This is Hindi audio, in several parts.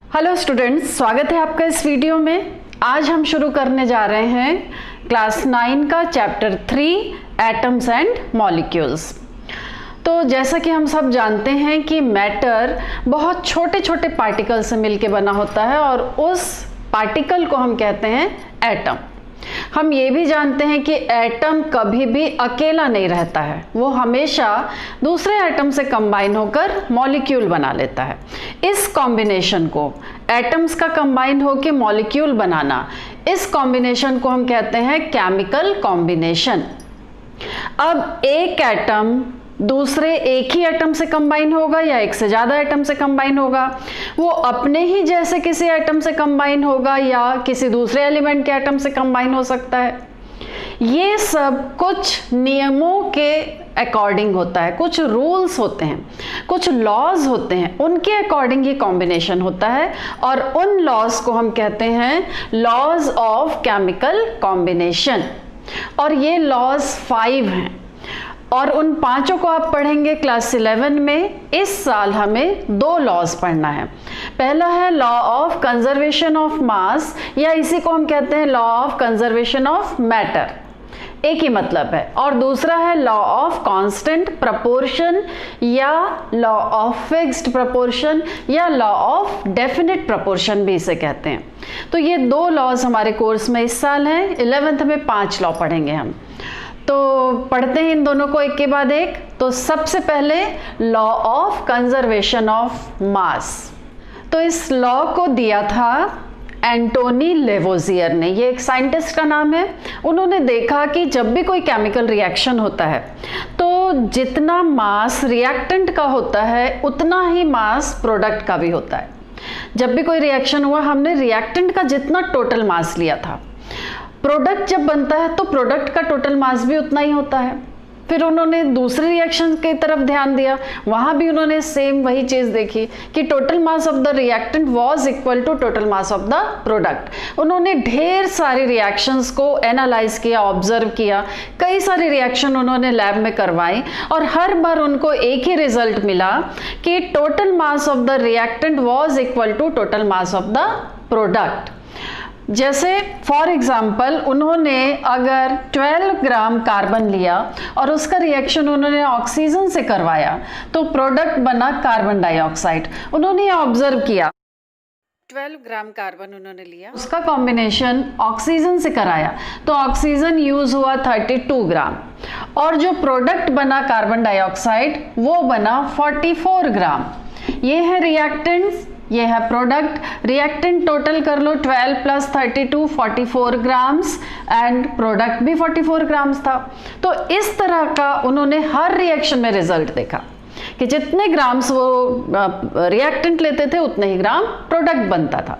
हेलो स्टूडेंट्स, स्वागत है आपका इस वीडियो में। आज हम शुरू करने जा रहे हैं क्लास 9 का चैप्टर 3 एटम्स एंड मॉलिक्यूल्स। तो जैसा कि हम सब जानते हैं कि मैटर बहुत छोटे छोटे पार्टिकल से मिलके बना होता है और उस पार्टिकल को हम कहते हैं एटम। हम ये भी जानते हैं कि एटम कभी भी अकेला नहीं रहता है, वो हमेशा दूसरे एटम से कंबाइन होकर मॉलिक्यूल बना लेता है। इस कॉम्बिनेशन को, एटम्स का कंबाइन होकर मॉलिक्यूल बनाना, इस कॉम्बिनेशन को हम कहते हैं केमिकल कॉम्बिनेशन। अब एक एटम दूसरे एक ही एटम से कंबाइन होगा या एक से ज़्यादा एटम से कंबाइन होगा, वो अपने ही जैसे किसी एटम से कंबाइन होगा या किसी दूसरे एलिमेंट के एटम से कंबाइन हो सकता है। ये सब कुछ नियमों के अकॉर्डिंग होता है, कुछ रूल्स होते हैं, कुछ लॉज होते हैं, उनके अकॉर्डिंग ये कॉम्बिनेशन होता है और उन लॉज को हम कहते हैं लॉज ऑफ केमिकल कॉम्बिनेशन। और ये लॉज 5 हैं और उन पांचों को आप पढ़ेंगे क्लास 11 में। इस साल हमें 2 लॉज पढ़ना है। पहला है law of conservation of mass, या इसी को हम कहते हैं law of conservation of matter, एक ही मतलब है। और दूसरा है लॉ ऑफ कांस्टेंट प्रपोर्शन या लॉ ऑफ फिक्स्ड प्रपोर्शन या लॉ ऑफ डेफिनेट प्रपोर्शन भी इसे कहते हैं। तो ये 2 लॉज हमारे कोर्स में इस साल हैं। 11th में 5 लॉ पढ़ेंगे हम। तो पढ़ते हैं इन दोनों को एक के बाद एक। तो सबसे पहले law of conservation of mass. तो इस लॉ को दिया था एंटोनी लेवोजियर ने। ये एक साइंटिस्ट का नाम है। उन्होंने देखा कि जब भी कोई केमिकल रिएक्शन होता है तो जितना मास रिएक्टेंट का होता है उतना ही मास प्रोडक्ट का भी होता है। जब भी कोई रिएक्शन हुआ, हमने रिएक्टेंट का जितना टोटल मास लिया था, प्रोडक्ट जब बनता है तो प्रोडक्ट का टोटल मास भी उतना ही होता है। फिर उन्होंने दूसरे रिएक्शन की तरफ ध्यान दिया, वहां भी उन्होंने सेम वही चीज देखी कि total mass of the reactant was equal to total mass of the product. उन्होंने ढेर सारे रिएक्शंस को एनालाइज किया, ऑब्जर्व किया, कई सारे रिएक्शन उन्होंने लैब में करवाई और हर बार उनको एक ही रिजल्ट मिला कि total mass of the reactant was equal to total mass of the product. जैसे फॉर एग्जाम्पल, उन्होंने अगर 12 ग्राम कार्बन लिया और उसका रिएक्शन उन्होंने ऑक्सीजन से करवाया तो प्रोडक्ट बना कार्बन डाइऑक्साइड। उन्होंने ये ऑब्जर्व किया, 12 ग्राम कार्बन उन्होंने लिया, उसका कॉम्बिनेशन ऑक्सीजन से कराया तो ऑक्सीजन यूज हुआ 32 ग्राम और जो प्रोडक्ट बना कार्बन डाइऑक्साइड वो बना 44 ग्राम। ये है रिएक्टेंट्स, ये है प्रोडक्ट। रिएक्टेंट टोटल कर लो, 12 + 32 44 ग्राम्स एंड प्रोडक्ट भी 44 ग्राम्स था। तो इस तरह का उन्होंने हर रिएक्शन में रिजल्ट देखा कि जितने ग्राम्स वो रिएक्टेंट लेते थे उतने ही ग्राम प्रोडक्ट बनता था।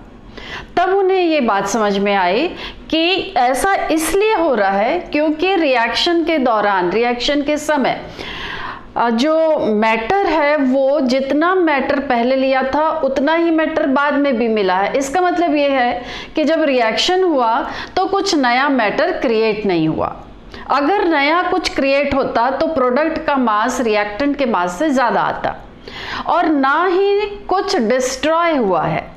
तब उन्हें ये बात समझ में आई कि ऐसा इसलिए हो रहा है क्योंकि रिएक्शन के दौरान, रिएक्शन के समय जो मैटर है वो जितना मैटर पहले लिया था उतना ही मैटर बाद में भी मिला है। इसका मतलब ये है कि जब रिएक्शन हुआ तो कुछ नया मैटर क्रिएट नहीं हुआ। अगर नया कुछ क्रिएट होता तो प्रोडक्ट का मास रिएक्टेंट के मास से ज़्यादा आता और ना ही कुछ डिस्ट्रॉय हुआ है।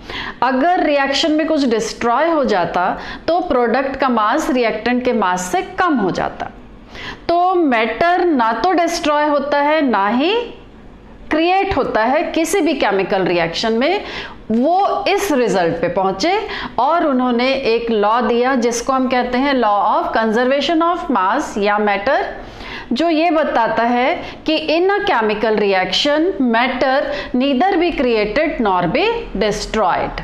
अगर रिएक्शन में कुछ डिस्ट्रॉय हो जाता तो प्रोडक्ट का मास रिएक्टेंट के मास से कम हो जाता। तो मैटर ना तो डिस्ट्रॉय होता है ना ही क्रिएट होता है किसी भी केमिकल रिएक्शन में। वो इस रिजल्ट पे पहुंचे और उन्होंने एक लॉ दिया जिसको हम कहते हैं law of conservation of mass या मैटर, जो ये बताता है कि in a chemical reaction matter neither be created nor be destroyed.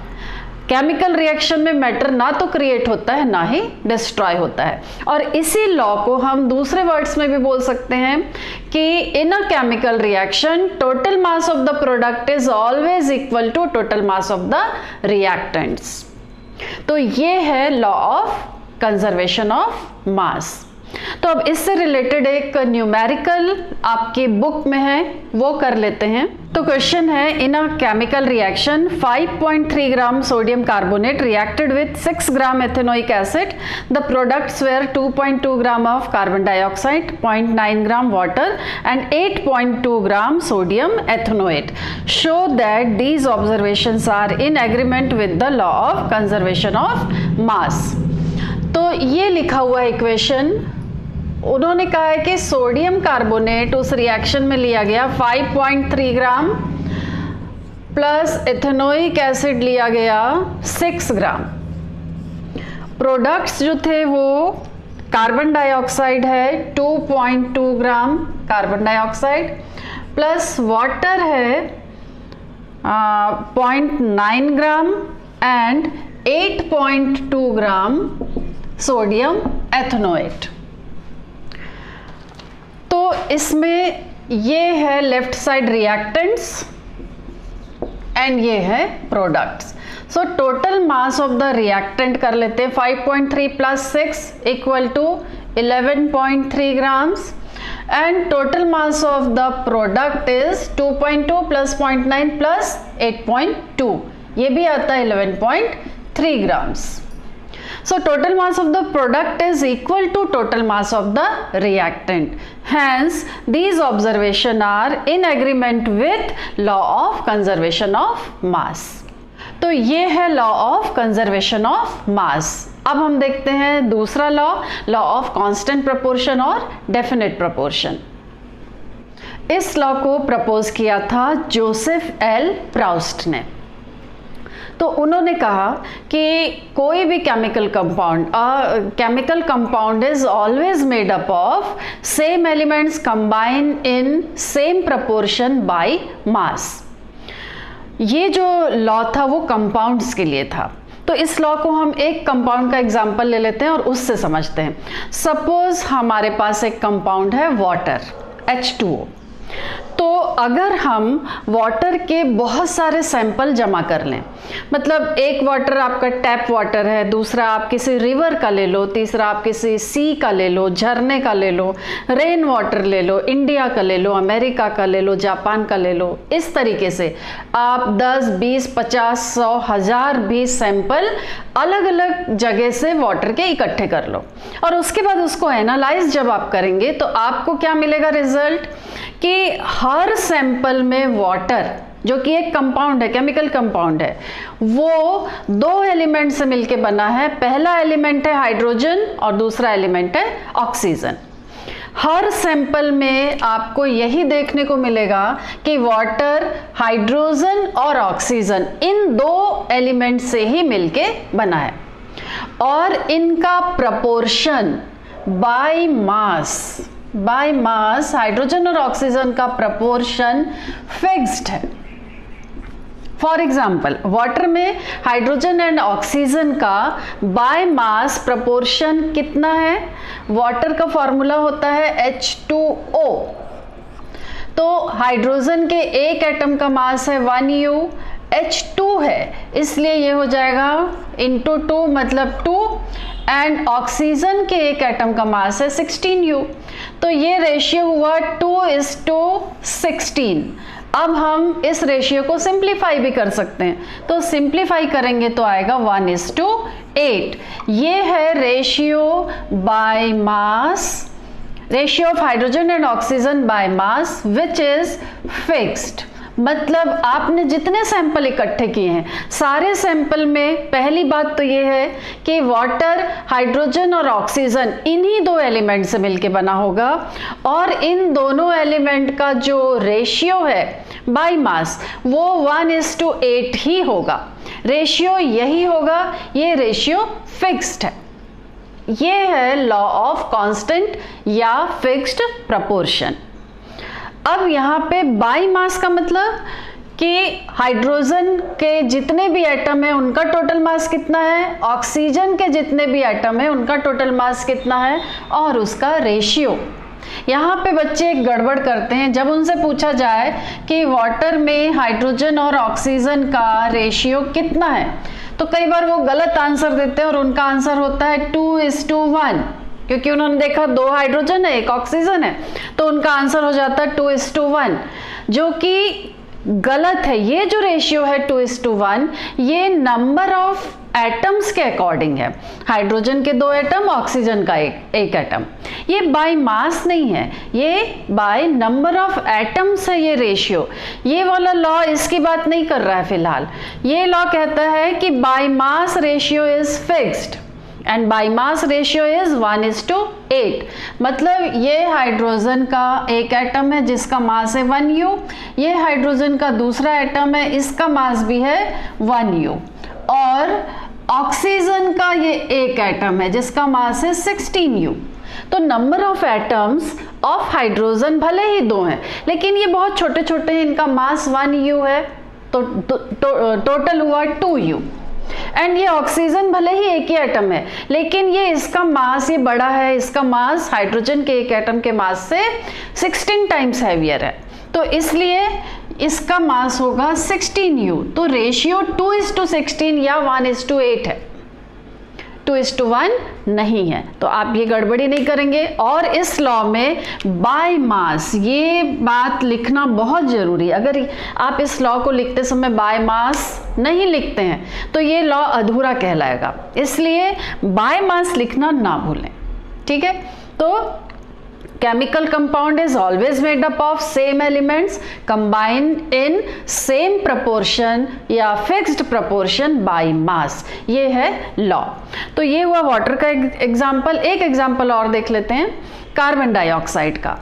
Chemical reaction में मैटर ना तो क्रिएट होता है ना ही डिस्ट्रॉय होता है। और इसी लॉ को हम दूसरे वर्ड्स में भी बोल सकते हैं कि in a chemical reaction total mass of the product is always equal to total mass of the reactants. तो ये है law of conservation of mass. तो अब इससे रिलेटेड एक न्यूमेरिकल आपकी बुक में है, वो कर लेते हैं। तो क्वेश्चन है, in a chemical reaction 5.3 gram sodium carbonate reacted with 6 gram ethanoic acid, the products were 2.2 gram of carbon dioxide, 0.9 gram water and 8.2 gram sodium ethanoate. Show that these observations are in agreement with the law of conservation of mass. तो ये लिखा हुआ इक्वेशन, उन्होंने कहा है कि सोडियम कार्बोनेट उस रिएक्शन में लिया गया 5.3 ग्राम प्लस एथेनोइक एसिड लिया गया 6 ग्राम। प्रोडक्ट्स जो थे वो कार्बन डाइऑक्साइड है 2.2 gram carbon dioxide plus water है 0.9 gram and 8.2 gram sodium ethanoate. तो इसमें ये है लेफ्ट साइड रिएक्टेंट्स एंड ये है products. So total mass of the reactant कर लेते हैं, 5.3 plus 6 equal to 11.3 grams and total mass of the product is 2.2 plus 0.9 plus 8.2, ये भी आता है 11.3 grams. So total mass of the product is equal to total mass of the reactant. Hence, these observations are in agreement with law of conservation of mass. तो ये है law of conservation of mass। अब हम देखते हैं दूसरा law of constant proportion और definite proportion। इस law को प्रपोज किया था जोसेफ एल प्राउस्ट ने। तो उन्होंने कहा कि कोई भी chemical compound is always made up of same elements combine in same proportion by mass. ये जो लॉ था वो कंपाउंड्स के लिए था। तो इस लॉ को हम एक कंपाउंड का एग्जांपल ले लेते हैं और उससे समझते हैं। सपोज हमारे पास एक कंपाउंड है वाटर H2O। तो अगर हम वाटर के बहुत सारे सैंपल जमा कर लें, मतलब एक वाटर आपका टैप वाटर है, दूसरा आप किसी रिवर का ले लो, तीसरा आप किसी सी का ले लो, झरने का ले लो, रेन वाटर ले लो, इंडिया का ले लो, अमेरिका का ले लो, जापान का ले लो, इस तरीके से आप 10, 20, 50, 100, 1000 भी सैंपल अलग अलग जगह से वाटर के इकट्ठे कर लो और उसके बाद उसको एनालाइज जब आप करेंगे तो आपको क्या मिलेगा रिजल्ट, कि हर सैंपल में वाटर जो कि एक कंपाउंड है, केमिकल कंपाउंड है, वो दो एलिमेंट से मिलके बना है। पहला एलिमेंट है हाइड्रोजन और दूसरा एलिमेंट है ऑक्सीजन। हर सैंपल में आपको यही देखने को मिलेगा कि वाटर हाइड्रोजन और ऑक्सीजन इन दो एलिमेंट से ही मिलके बना है और इनका प्रपोर्शन बाय मास हाइड्रोजन और ऑक्सीजन का प्रपोर्शन फिक्स्ड है। फॉर एग्जाम्पल वाटर में हाइड्रोजन एंड ऑक्सीजन का बाय मास प्रपोर्शन कितना है? वाटर का फॉर्मूला होता है H2O। तो हाइड्रोजन के एक एटम का मास है 1U, H2 है इसलिए ये हो जाएगा इंटू 2 मतलब 2 एंड ऑक्सीजन के एक एटम का मास है 16U। तो ये रेशियो हुआ 2:16। अब हम इस रेशियो को सिंप्लीफाई भी कर सकते हैं, तो सिंप्लीफाई करेंगे तो आएगा 1:8। ये है ratio by mass, ratio of hydrogen and oxygen by mass which is fixed. मतलब आपने जितने सैंपल इकट्ठे किए हैं सारे सैंपल में पहली बात तो ये है कि वाटर हाइड्रोजन और ऑक्सीजन इन्हीं दो एलिमेंट से मिलके बना होगा और इन दोनों एलिमेंट का जो रेशियो है बाय मास वो 1:8 ही होगा। रेशियो यही होगा, ये रेशियो फिक्स्ड है। ये है लॉ ऑफ कांस्टेंट या फिक्स्ड प्रपोर्शन। अब यहाँ पे बाय मास का मतलब कि हाइड्रोजन के जितने भी एटम है उनका टोटल मास कितना है, ऑक्सीजन के जितने भी एटम है उनका टोटल मास कितना है और उसका रेशियो। यहाँ पे बच्चे एक गड़बड़ करते हैं, जब उनसे पूछा जाए कि वाटर में हाइड्रोजन और ऑक्सीजन का रेशियो कितना है तो कई बार वो गलत आंसर देते हैं और उनका आंसर होता है 2:1। क्योंकि उन्होंने देखा 2 हाइड्रोजन है 1 ऑक्सीजन है, तो उनका आंसर हो जाता है 2:1, जो कि गलत है। ये जो रेशियो है 2:1 ये नंबर ऑफ एटम्स के अकॉर्डिंग है। हाइड्रोजन के 2 एटम, ऑक्सीजन का एक एटम। ये बाय मास नहीं है, ये बाय नंबर ऑफ एटम्स है ये रेशियो। ये वाला लॉ इसकी बात नहीं कर रहा है फिलहाल। ये लॉ कहता है कि by mass ratio is fixed and by mass ratio is 1:8। मतलब ये हाइड्रोजन का एक एटम है जिसका मास है 1U, ये हाइड्रोजन का दूसरा एटम है इसका मास भी है 1U, और ऑक्सीजन का ये एक एटम है जिसका मास है 16U। तो number of atoms of hydrogen भले ही 2 हैं, लेकिन ये बहुत छोटे छोटे हैं, इनका मास 1U है, तो टोटल हुआ 2U। एंड ये ऑक्सीजन भले ही एक ही एटम है, लेकिन ये इसका मास ये बड़ा है, इसका मास हाइड्रोजन के एक एटम के मास से 16 टाइम्स हैवियर है, तो इसलिए इसका मास होगा 16U। तो रेशियो 2:16 या 1:8 है, 2:1 नहीं है। तो आप ये गड़बड़ी नहीं करेंगे। और इस लॉ में बाय मास ये बात लिखना बहुत जरूरी है। अगर आप इस लॉ को लिखते समय बाय मास नहीं लिखते हैं तो ये लॉ अधूरा कहलाएगा, इसलिए बाय मास लिखना ना भूलें, ठीक है। तो chemical compound is always made up of same elements combined in same proportion या fixed proportion by mass, ये है लॉ। तो ये हुआ वाटर का एग्जाम्पल। एक एग्जाम्पल और देख लेते हैं कार्बन डाइऑक्साइड का।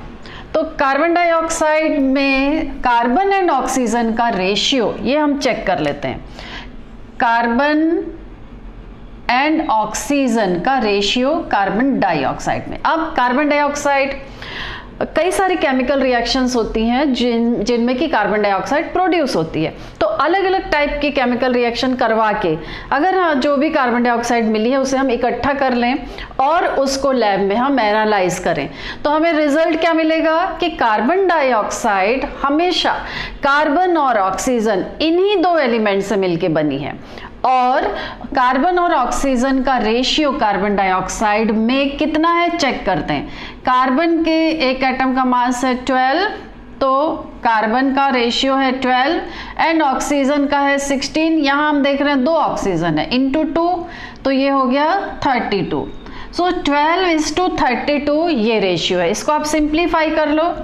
तो कार्बन डाइऑक्साइड में कार्बन एंड ऑक्सीजन का रेशियो ये हम चेक कर लेते हैं। कार्बन एंड ऑक्सीजन का रेशियो कार्बन डाइऑक्साइड में। अब कार्बन डाइऑक्साइड कई सारी केमिकल रिएक्शंस होती हैं जिनमें कि कार्बन डाइऑक्साइड प्रोड्यूस होती है। तो अलग अलग टाइप की केमिकल रिएक्शन करवा के अगर जो भी कार्बन डाइऑक्साइड मिली है उसे हम इकट्ठा कर लें और उसको लैब में हम एनालाइज करें, तो हमें रिजल्ट क्या मिलेगा कि कार्बन डाइऑक्साइड हमेशा कार्बन और ऑक्सीजन इन्हीं 2 एलिमेंट से मिलके बनी है, और कार्बन और ऑक्सीजन का रेशियो कार्बन डाइऑक्साइड में कितना है चेक करते हैं। कार्बन के एक एटम का मास है 12, तो कार्बन का रेशियो है 12 एंड ऑक्सीजन का है 16। यहाँ हम देख रहे हैं 2 ऑक्सीजन है इंटू 2, तो ये हो गया 32। सो 12:32 ये रेशियो है। इसको आप सिंप्लीफाई कर लो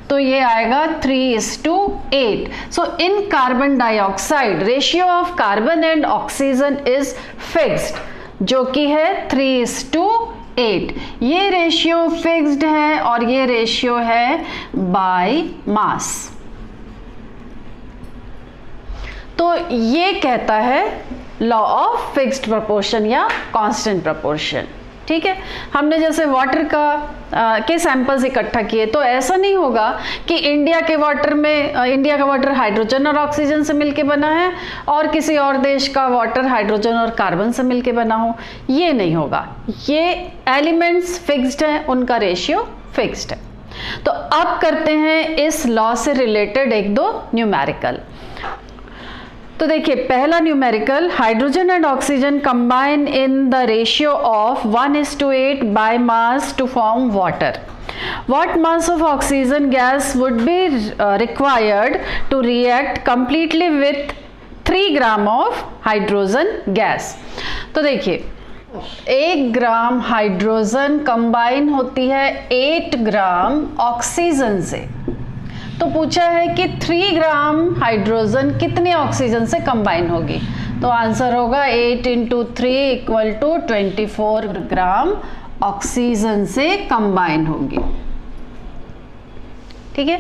तो ये आएगा 3:8। So in carbon dioxide ratio of carbon and oxygen is fixed, जो कि है 3:8। ये रेशियो फिक्स्ड है और ये रेशियो है बाय मास। तो ये कहता है लॉ ऑफ फिक्स्ड प्रोपोर्शन या कांस्टेंट प्रोपोर्शन, ठीक है। हमने जैसे वाटर के सैंपल्स इकट्ठा किए, तो ऐसा नहीं होगा कि इंडिया का वाटर हाइड्रोजन और ऑक्सीजन से मिलके बना है और किसी और देश का वाटर हाइड्रोजन और कार्बन से मिलके बना हो, ये नहीं होगा। ये एलिमेंट्स फिक्स्ड हैं, उनका रेशियो फिक्स्ड है। तो अब करते हैं इस लॉ से रिलेटेड 1-2 न्यूमेरिकल। तो देखिए पहला numerical, hydrogen and oxygen combine in the ratio of 1:8 by mass to form water. What mass of oxygen gas would be required to react completely with 3 gram of hydrogen gas? तो देखिए 1 ग्राम हाइड्रोजन कंबाइन होती है 8 ग्राम ऑक्सीजन से। तो पूछा है कि 3 ग्राम हाइड्रोजन कितने ऑक्सीजन से कंबाइन होगी, तो आंसर होगा 8 × 3 = 24 ग्राम ऑक्सीजन से कंबाइन होगी, ठीक है।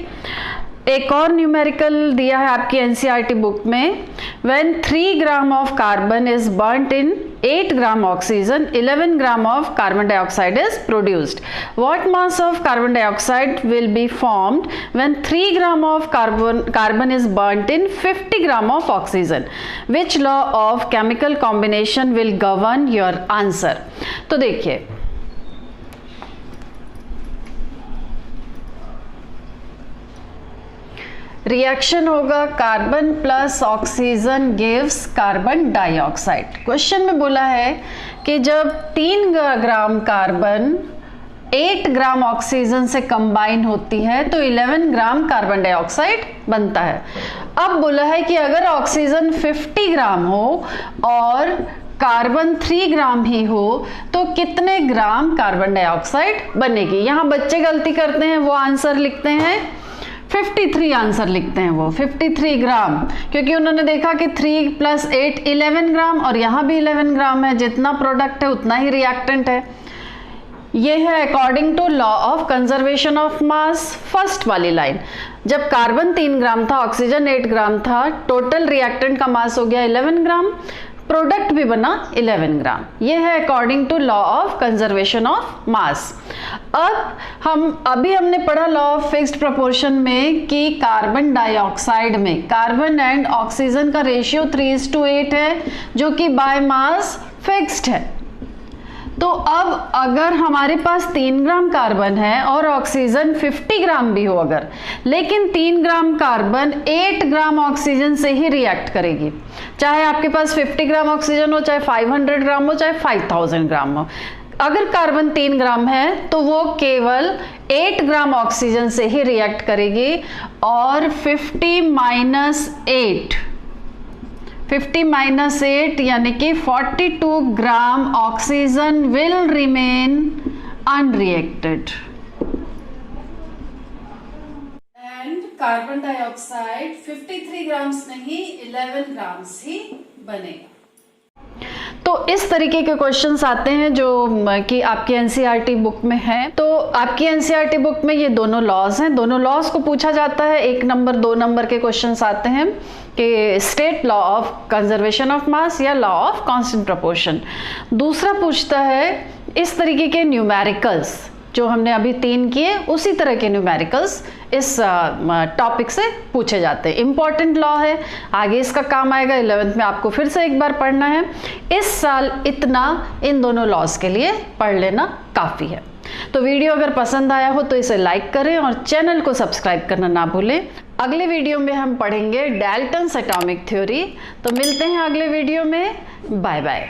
एक और न्यूमेरिकल दिया है आपकी एनसीईआरटी बुक में, when 3 gram of carbon is burnt in 8 gram oxygen 11 gram of carbon dioxide is produced. What mass of carbon dioxide will be formed when 3 gram of carbon is burnt in 50 gram of oxygen? Which law of chemical combination will govern your answer? तो देखिए रिएक्शन होगा carbon plus oxygen gives carbon dioxide. Question में बोला है कि जब 3 ग्राम कार्बन 8 ग्राम ऑक्सीजन से कंबाइन होती है तो 11 ग्राम कार्बन डाइऑक्साइड बनता है। अब बोला है कि अगर ऑक्सीजन 50 ग्राम हो और कार्बन 3 ग्राम ही हो तो कितने ग्राम कार्बन डाइऑक्साइड बनेगी। यहाँ बच्चे गलती करते हैं, वो आंसर लिखते हैं 53 आंसर लिखते हैं वो 53 ग्राम, क्योंकि उन्होंने देखा कि 3 + 8 11 ग्राम और यहाँ भी 11 ग्राम है, जितना प्रोडक्ट है उतना ही रिएक्टेंट है। ये है according to law of conservation of mass, first वाली लाइन। जब कार्बन 3 ग्राम था, ऑक्सीजन 8 ग्राम था, टोटल रिएक्टेंट का मास हो गया 11 ग्राम, प्रोडक्ट भी बना 11 ग्राम। ये है according to law of conservation of mass. अब हमने पढ़ा लॉ ऑफ फिक्स्ड प्रोपोर्शन में कि कार्बन डाइऑक्साइड में कार्बन एंड ऑक्सीजन का रेशियो 3:8 है, जो कि बाय मास फिक्स्ड है। तो अब अगर हमारे पास 3 ग्राम कार्बन है और ऑक्सीजन 50 ग्राम भी हो अगर, लेकिन 3 ग्राम कार्बन 8 ग्राम ऑक्सीजन से ही रिएक्ट करेगी, चाहे आपके पास 50 ग्राम ऑक्सीजन हो, चाहे 500 ग्राम हो, चाहे 5000 ग्राम हो। अगर कार्बन 3 ग्राम है तो वो केवल 8 ग्राम ऑक्सीजन से ही रिएक्ट करेगी और 50 - 8 यानी कि 42 gram oxygen will remain unreacted and carbon dioxide 53 grams नहीं 11 ग्राम्स ही बनेगा। तो इस तरीके के क्वेश्चंस आते हैं जो कि आपकी एनसीईआरटी बुक में है। तो आपकी एनसीईआरटी बुक में ये दोनों लॉज हैं, दोनों लॉज को पूछा जाता है। 1 नंबर 2 नंबर के क्वेश्चंस आते हैं कि state law of conservation of mass या लॉ ऑफ कांस्टेंट प्रोपोर्शन। दूसरा पूछता है इस तरीके के न्यूमेरिकल्स जो हमने अभी 3 किए, उसी तरह के न्यूमेरिकल्स इस टॉपिक से पूछे जाते हैं। इंपॉर्टेंट लॉ है, आगे इसका काम आएगा, 11th में आपको फिर से एक बार पढ़ना है। इस साल इतना इन दोनों लॉज के लिए पढ़ लेना काफ़ी है। तो वीडियो अगर पसंद आया हो तो इसे लाइक करें और चैनल को सब्सक्राइब करना ना भूलें। अगले वीडियो में हम पढ़ेंगे डाल्टन्स एटॉमिक थ्योरी। तो मिलते हैं अगले वीडियो में, बाय बाय।